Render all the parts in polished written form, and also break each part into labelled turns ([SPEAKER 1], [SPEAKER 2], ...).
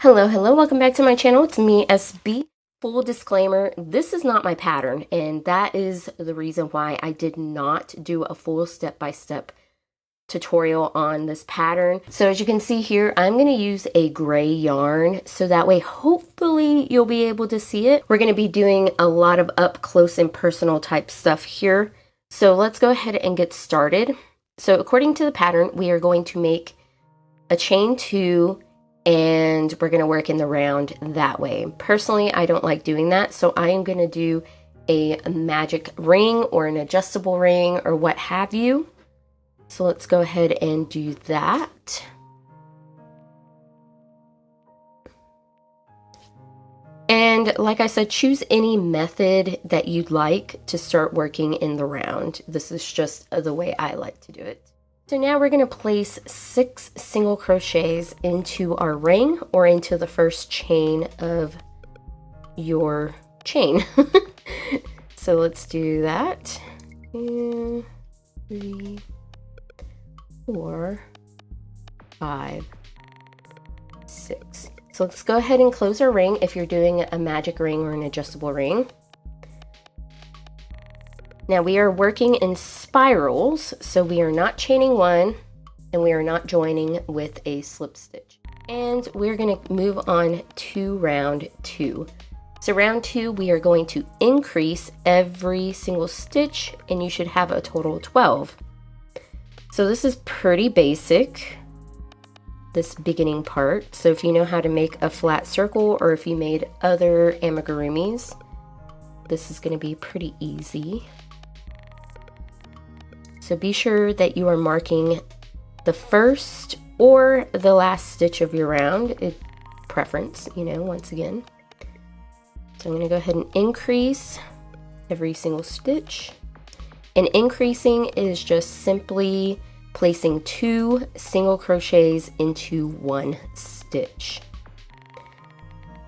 [SPEAKER 1] Hello, welcome back to my channel. It's me, SB. Full disclaimer, this is not my pattern, and that is the reason why I did not do a full step-by-step tutorial on this pattern. So as you can see here, I'm going to use a gray yarn, so that way hopefully you'll be able to see it. We're going to be doing a lot of up close and personal type stuff here. So let's go ahead and get started. So according to the pattern, we are going to make a chain 2, and we're going to work in the round that way. Personally, I don't like doing that, so I am going to do a magic ring or an adjustable ring or what have you. So let's go ahead and do that. And like I said, choose any method that you'd like to start working in the round. This is just the way I like to do it. So now we're going to place 6 single crochets into our ring or into the first chain of your chain. So let's do that. 2, 3, 4, 5, 6. So let's go ahead and close our ring if you're doing a magic ring or an adjustable ring. Now we are working in spirals, so we are not chaining 1 and we are not joining with a slip stitch. And we're going to move on to round 2. So round 2, we are going to increase every single stitch, and you should have a total of 12. So this is pretty basic, this beginning part. So if you know how to make a flat circle, or if you made other amigurumis, this is going to be pretty easy. So be sure that you are marking the first or the last stitch of your round, preference, once again. So I'm going to go ahead and increase every single stitch. And increasing is just simply placing 2 single crochets into 1 stitch.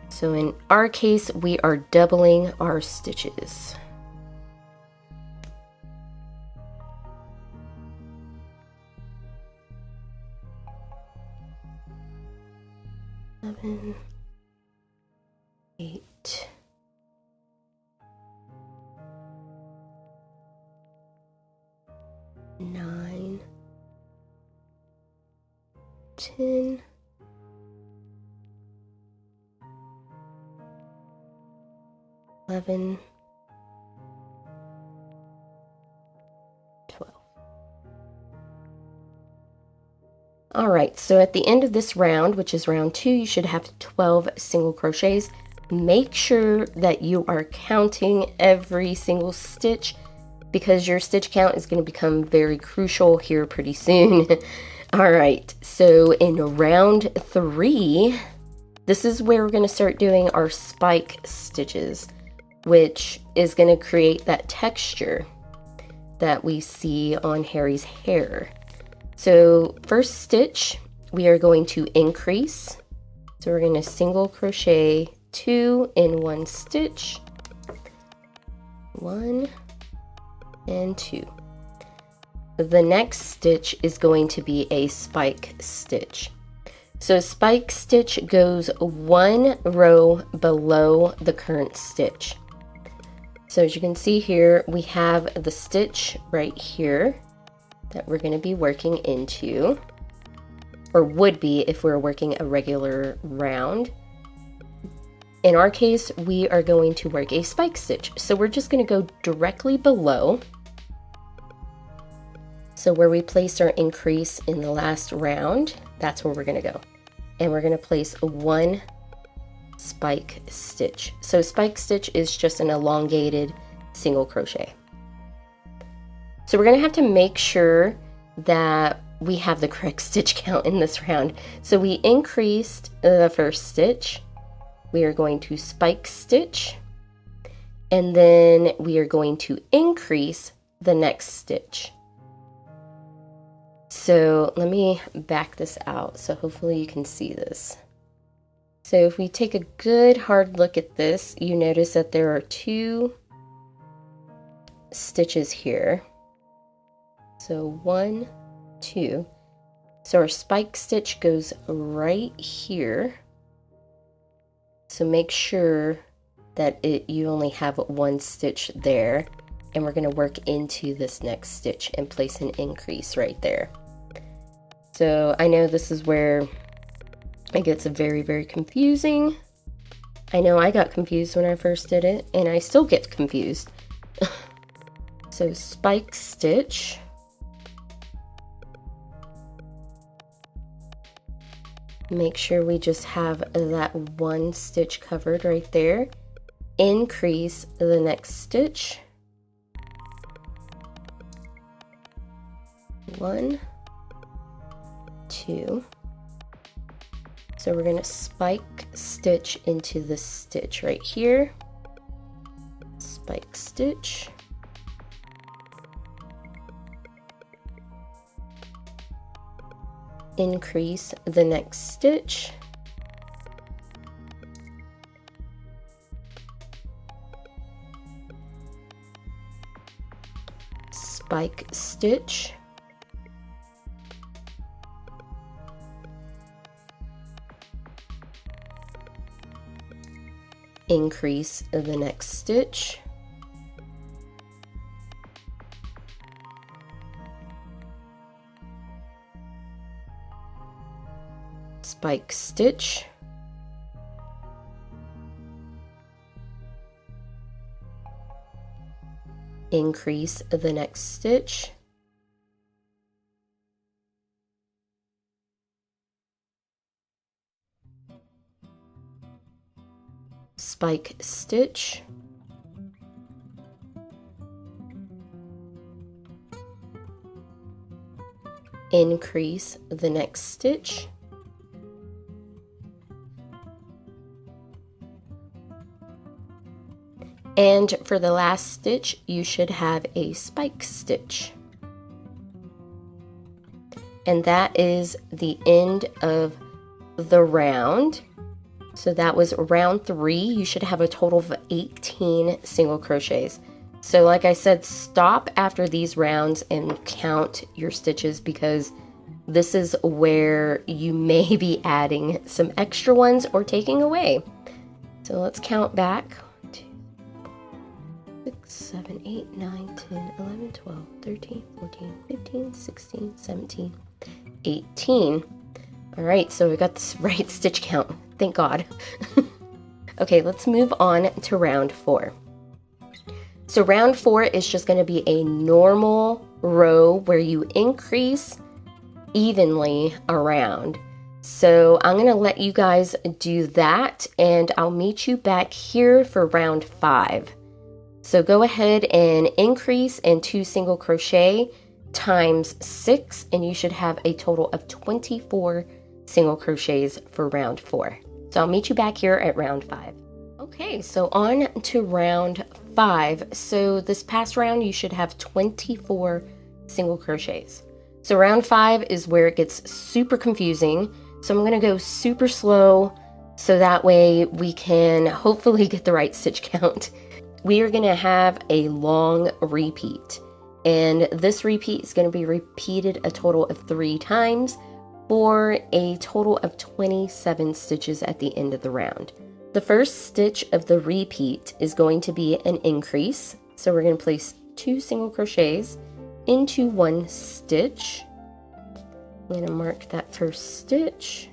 [SPEAKER 1] So in our case, we are doubling our stitches. 7, 8, 9, 10, 11, 12. All right, so at the end of this round, which is round 2, you should have 12 single crochets. Make sure that you are counting every single stitch, because your stitch count is going to become very crucial here pretty soon. All right, so in round 3, this is where we're going to start doing our spike stitches, which is going to create that texture that we see on Harry's hair. So first stitch, we are going to increase. So we're going to single crochet 2 in 1 stitch, 1 and 2. The next stitch is going to be a spike stitch. So a spike stitch goes 1 row below the current stitch. So as you can see here, we have the stitch right here that we're going to be working into, or would be if we're working a regular round. In our case, we are going to work a spike stitch. So we're just going to go directly below. So where we placed our increase in the last round, that's where we're going to go. And we're going to place 1 spike stitch. So spike stitch is just an elongated single crochet. So we're going to have to make sure that we have the correct stitch count in this round. So we increased the first stitch. We are going to spike stitch, and then we are going to increase the next stitch. So let me back this out so hopefully you can see this. So if we take a good hard look at this, you notice that there are 2 stitches here. So 1, 2. So our spike stitch goes right here. So make sure that you only have one stitch there, and we're going to work into this next stitch and place an increase right there. So I know this is where it gets very, very confusing. I know I got confused when I first did it, and I still get confused. So spike stitch. Make sure we just have that one stitch covered right there. Increase the next stitch. 1, 2. So we're going to spike stitch into this stitch right here. Spike stitch. Increase the next stitch. Spike stitch. Increase the next stitch. Spike stitch. Increase the next stitch. Spike stitch. Increase the next stitch. And for the last stitch, you should have a spike stitch. And that is the end of the round. So that was round 3. You should have a total of 18 single crochets. So like I said, stop after these rounds and count your stitches, because this is where you may be adding some extra ones or taking away. So let's count back. 6, 7, 8, 9, 10, 11, 12, 13, 14, 15, 16, 17, 18. All right, so we got this right stitch count. Thank God. Okay, let's move on to round 4. So round 4 is just going to be a normal row where you increase evenly around. So I'm going to let you guys do that, and I'll meet you back here for round 5. So go ahead and increase in 2 single crochet times 6, and you should have a total of 24 single crochets for round 4. So I'll meet you back here at round 5. Okay, so on to round 5. So this past round you should have 24 single crochets. So round 5 is where it gets super confusing. So I'm going to go super slow so that way we can hopefully get the right stitch count. We are going to have a long repeat, and this repeat is going to be repeated a total of 3 times for a total of 27 stitches at the end of the round. The first stitch of the repeat is going to be an increase, so we're going to place 2 single crochets into 1 stitch. I'm going to mark that first stitch.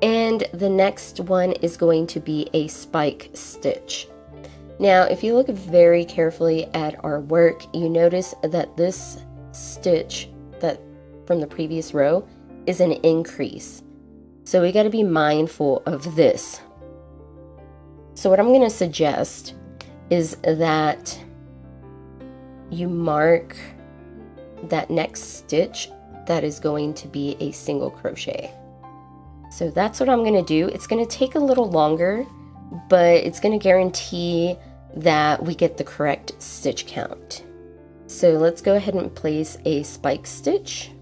[SPEAKER 1] And the next one is going to be a spike stitch. Now, if you look very carefully at our work, you notice that this stitch that from the previous row is an increase. So we got to be mindful of this. So what I'm going to suggest is that you mark that next stitch that is going to be a single crochet. So that's what I'm going to do. It's going to take a little longer, but it's going to guarantee that we get the correct stitch count. So let's go ahead and place a spike stitch.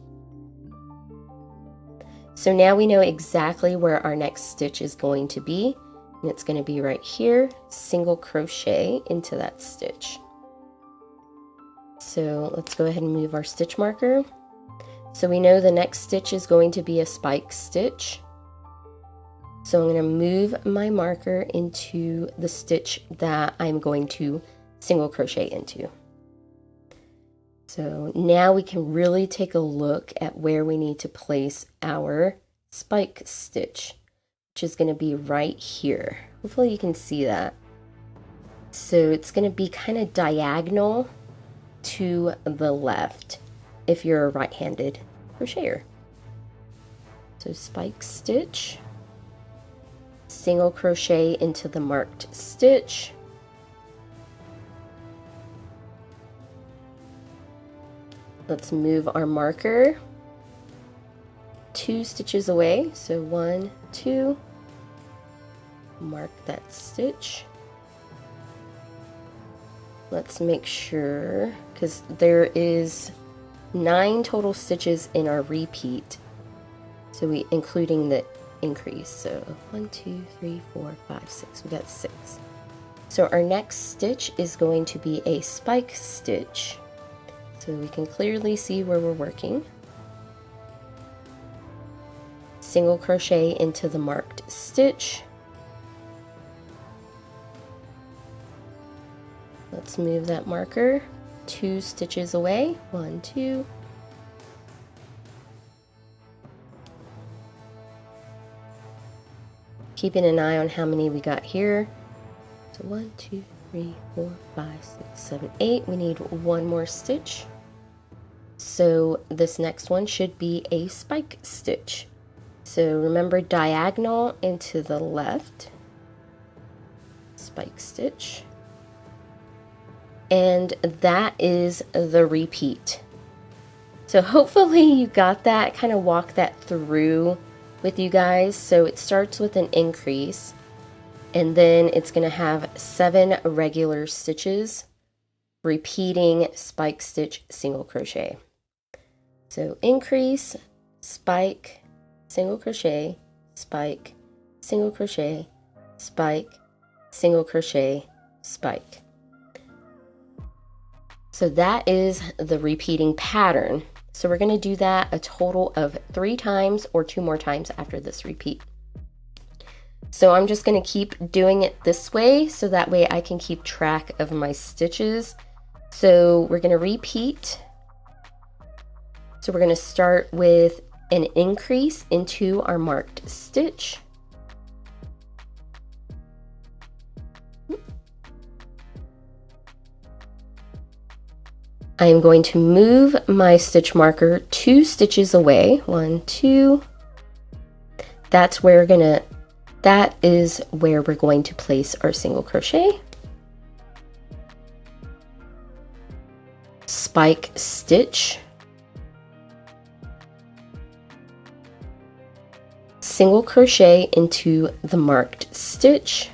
[SPEAKER 1] So now we know exactly where our next stitch is going to be, and it's going to be right here, single crochet into that stitch. So let's go ahead and move our stitch marker. So we know the next stitch is going to be a spike stitch. So I'm going to move my marker into the stitch that I'm going to single crochet into. So now we can really take a look at where we need to place our spike stitch, which is going to be right here. Hopefully you can see that. So it's going to be kind of diagonal to the left if you're a right-handed crocheter. So spike stitch, single crochet into the marked stitch, let's move our marker 2 stitches away, so 1, 2, mark that stitch. Let's make sure, because there is 9 total stitches in our repeat, so including the increase, so 1, 2, 3, 4, 5, 6, we got 6. So our next stitch is going to be a spike stitch, so we can clearly see where we're working. Single crochet into the marked stitch. Let's move that marker 2 stitches away, 1, 2. Keeping an eye on how many we got here. So 1, 2, 3, 4, 5, 6, 7, 8. We need 1 more stitch. So this next one should be a spike stitch. So remember, diagonal into the left, spike stitch. And that is the repeat. So hopefully you got that, kind of walk that through with you guys. So it starts with an increase, and then it's going to have 7 regular stitches, repeating spike stitch, single crochet. So increase, spike, single crochet, spike, single crochet, spike, single crochet, spike. So that is the repeating pattern. So we're going to do that a total of 3 times or 2 more times after this repeat. So I'm just going to keep doing it this way so that way I can keep track of my stitches. So we're going to repeat. So we're going to start with an increase into our marked stitch. I am going to move my stitch marker 2 stitches away, 1, 2. That is where we're going to place our single crochet. Spike stitch. Single crochet into the marked stitch.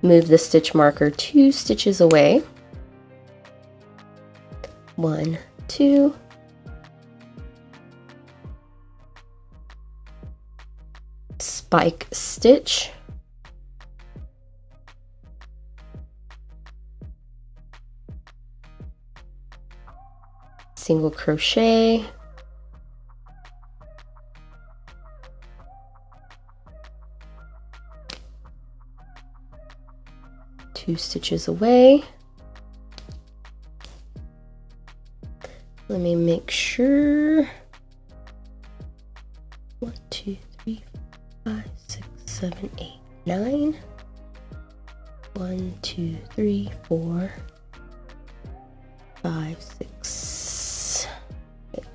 [SPEAKER 1] Move the stitch marker 2 stitches away. 1, 2. Spike stitch. Single crochet. Two stitches away. Let me make sure. 1, 2, 3, 4, 5, 6, 7, 8, 9. 1, 2, 3, 4, 5, 6. Okay.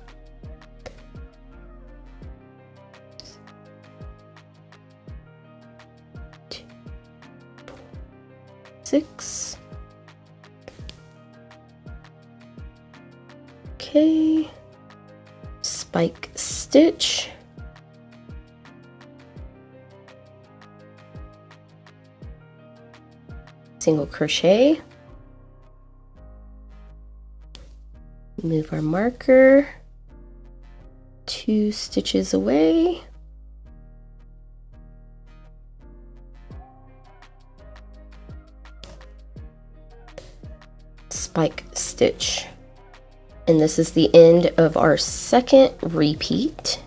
[SPEAKER 1] 2, 4, 6. Okay. Spike stitch. Single crochet. Move our marker 2 stitches away. Spike stitch. And this is the end of our second repeat.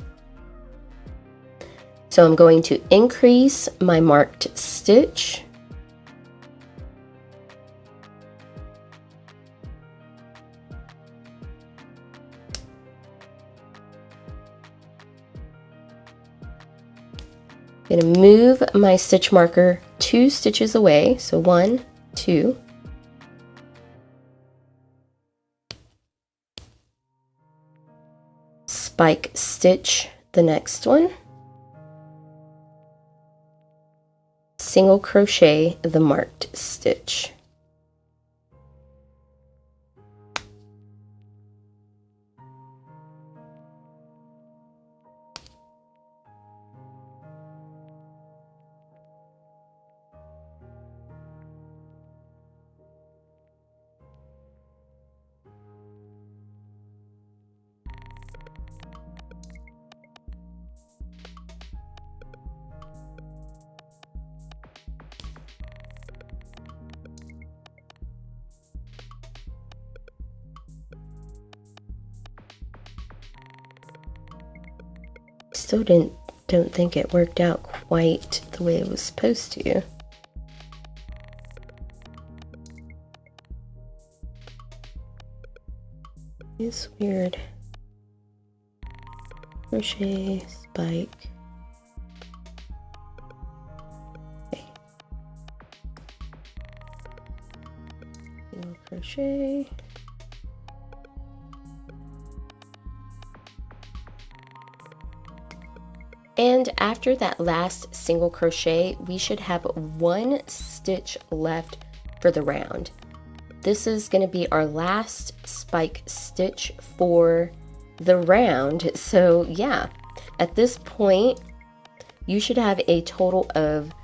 [SPEAKER 1] So I'm going to increase my marked stitch. I'm going to move my stitch marker 2 stitches away. So 1, 2. Spike stitch the next one. Single crochet the marked stitch. Still don't think it worked out quite the way it was supposed to. It's weird. Crochet, spike. Okay. Single crochet. And after that last single crochet, we should have 1 stitch left for the round. This is going to be our last spike stitch for the round. So yeah, at this point, you should have a total of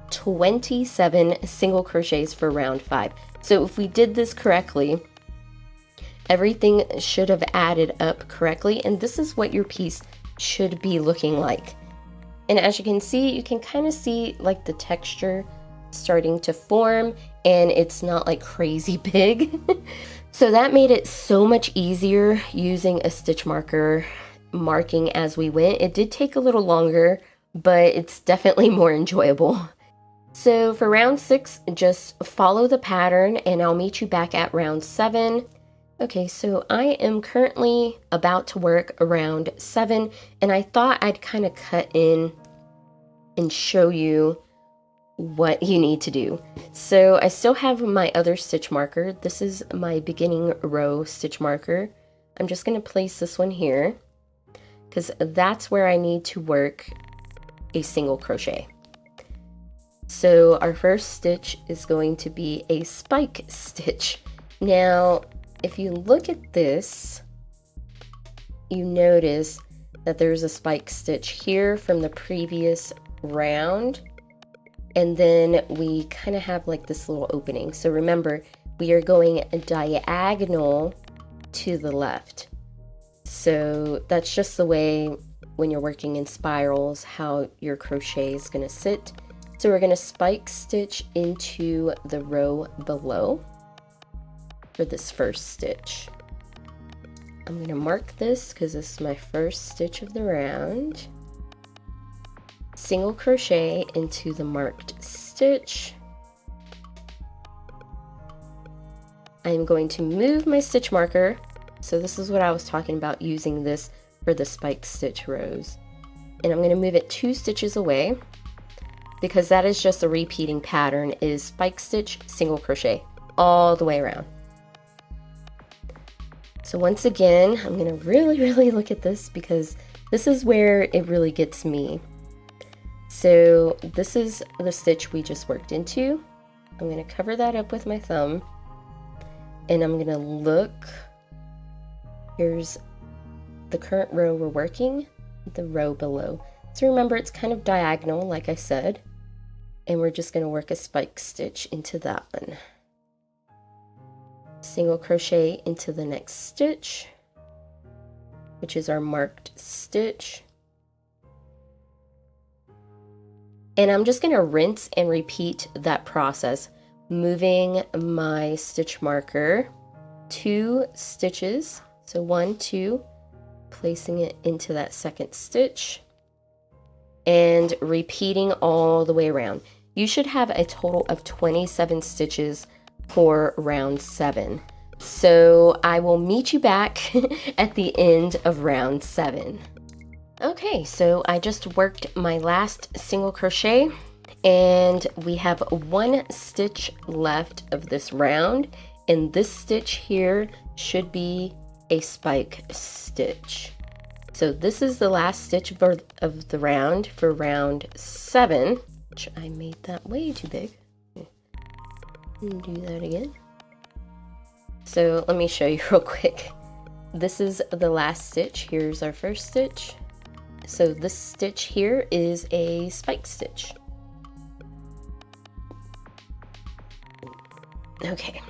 [SPEAKER 1] 27 single crochets for round 5. So if we did this correctly, everything should have added up correctly, and this is what your piece should be looking like. And as you can kind of see like the texture starting to form, and it's not like crazy big. So that made it so much easier using a stitch marker, marking as we went. It did take a little longer, but it's definitely more enjoyable. So for round 6, just follow the pattern and I'll meet you back at round 7. Okay, so I am currently about to work around 7, and I thought I'd kind of cut in and show you what you need to do. So I still have my other stitch marker. This is my beginning row stitch marker. I'm just going to place this one here because that's where I need to work a single crochet. So our first stitch is going to be a spike stitch. Now, if you look at this, you notice that there's a spike stitch here from the previous round, and then we kind of have like this little opening. So remember, we are going diagonal to the left. So that's just the way when you're working in spirals, how your crochet is going to sit. So we're going to spike stitch into the row below for this first stitch. I'm going to mark this because this is my first stitch of the round. Single crochet into the marked stitch. I'm going to move my stitch marker. So this is what I was talking about, using this for the spike stitch rows. And I'm going to move it 2 stitches away because that is just a repeating pattern, is spike stitch, single crochet all the way around. So once again, I'm going to really look at this because this is where it really gets me. So this is the stitch we just worked into. I'm going to cover that up with my thumb, and I'm going to look. Here's the current row we're working, the row below. So remember, it's kind of diagonal, like I said, and we're just going to work a spike stitch into that one. Single crochet into the next stitch, which is our marked stitch. And I'm just going to rinse and repeat that process, moving my stitch marker 2 stitches. So 1, 2, placing it into that second stitch. and repeating all the way around. You should have a total of 27 stitches for round 7. So I will meet you back at the end of round 7. Okay, so I just worked my last single crochet and we have 1 stitch left of this round, and this stitch here should be a spike stitch. So this is the last stitch of the round for round 7, which I made that way too big. Do that again. So let me show you real quick. This is the last stitch. Here's our first stitch. So this stitch here is a spike stitch. Okay,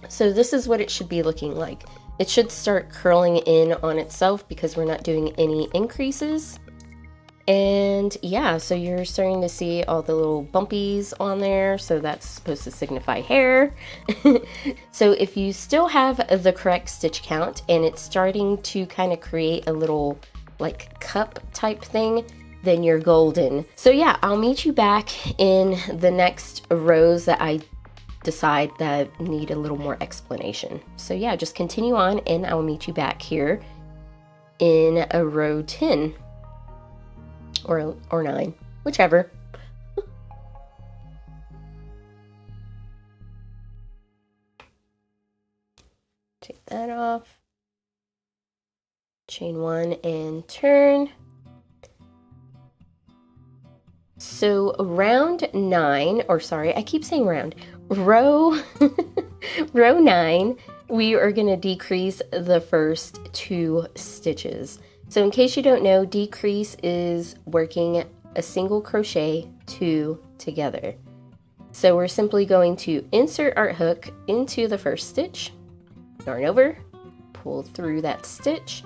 [SPEAKER 1] so this is what it should be looking like. It should start curling in on itself because we're not doing any increases. And yeah, so you're starting to see all the little bumpies on there, so that's supposed to signify hair. So if you still have the correct stitch count and it's starting to kind of create a little like cup type thing, then you're golden. So yeah, I'll meet you back in the next rows that I decide that need a little more explanation. So yeah, just continue on and I'll meet you back here in a row 10 or 9, whichever. Take that off. Chain 1 and turn. So round 9, or sorry, I keep saying round, row row 9, we are going to decrease the first 2 stitches. So in case you don't know, decrease is working a single crochet 2 together. So we're simply going to insert our hook into the first stitch, yarn over, pull through that stitch,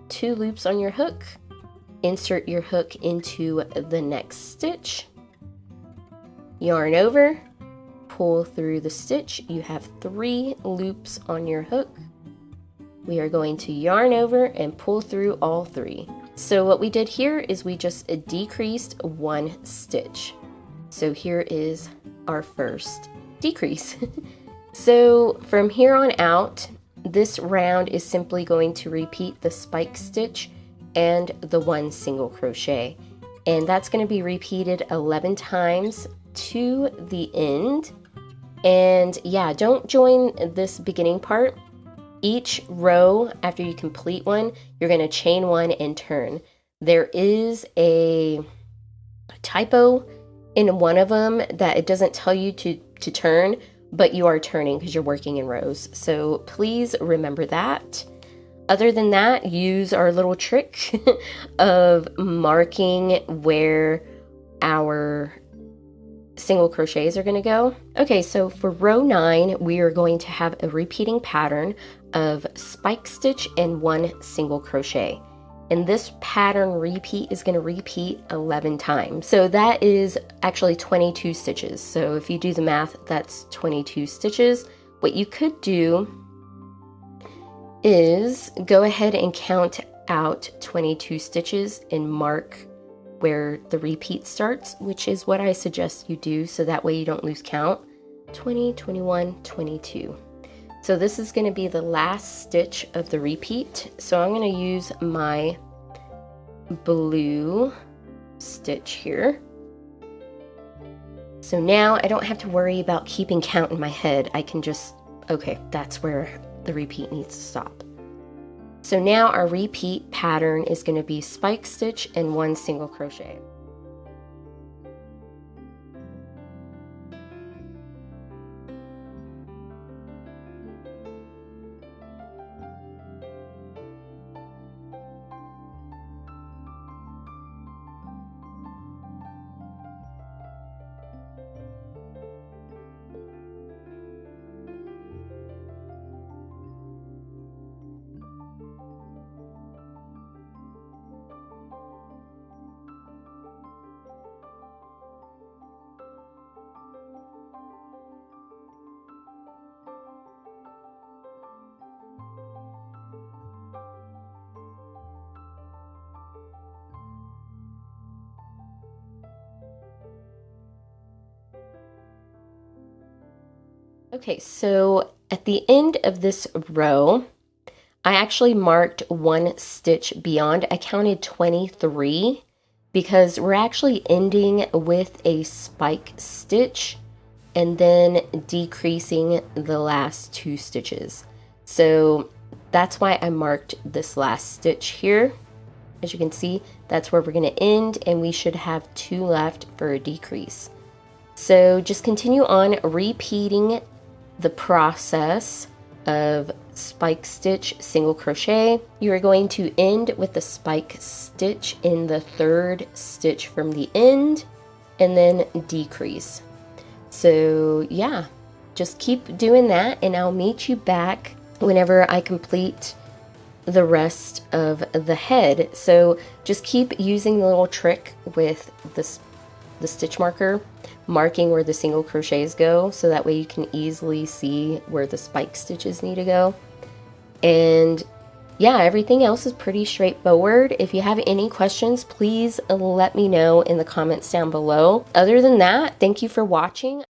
[SPEAKER 1] 2 loops on your hook, insert your hook into the next stitch, yarn over, pull through the stitch. You have 3 loops on your hook. We are going to yarn over and pull through all 3. So what we did here is we just decreased 1 stitch. So here is our first decrease. So from here on out, this round is simply going to repeat the spike stitch and the 1 single crochet, and that's going to be repeated 11 times to the end. And yeah, don't join this beginning part. Each row after you complete one, you're going to chain 1 and turn. There is a typo in one of them that it doesn't tell you to turn, but you are turning because you're working in rows. So please remember that. Other than that, use our little trick of marking where our single crochets are going to go. Okay, so for row 9, we are going to have a repeating pattern of spike stitch and 1 single crochet. And this pattern repeat is going to repeat 11 times. So that is actually 22 stitches. So if you do the math, that's 22 stitches. What you could do is go ahead and count out 22 stitches and mark where the repeat starts, which is what I suggest you do, so that way you don't lose count. 20, 21, 22. So this is going to be the last stitch of the repeat. So I'm going to use my blue stitch here. So now I don't have to worry about keeping count in my head. I can just, okay, that's where the repeat needs to stop. So now our repeat pattern is going to be spike stitch and 1 single crochet. Okay, so at the end of this row, I actually marked 1 stitch beyond. I counted 23 because we're actually ending with a spike stitch and then decreasing the last 2 stitches. So that's why I marked this last stitch here. As you can see, that's where we're going to end, and we should have 2 left for a decrease. So just continue on repeating the process of spike stitch, single crochet. You are going to end with the spike stitch in the 3rd stitch from the end and then decrease. So yeah, just keep doing that, and I'll meet you back whenever I complete the rest of the head. So just keep using the little trick with the stitch marker, marking where the single crochets go, so that way you can easily see where the spike stitches need to go. And yeah, everything else is pretty straightforward. If you have any questions, please let me know in the comments down below. Other than that, thank you for watching.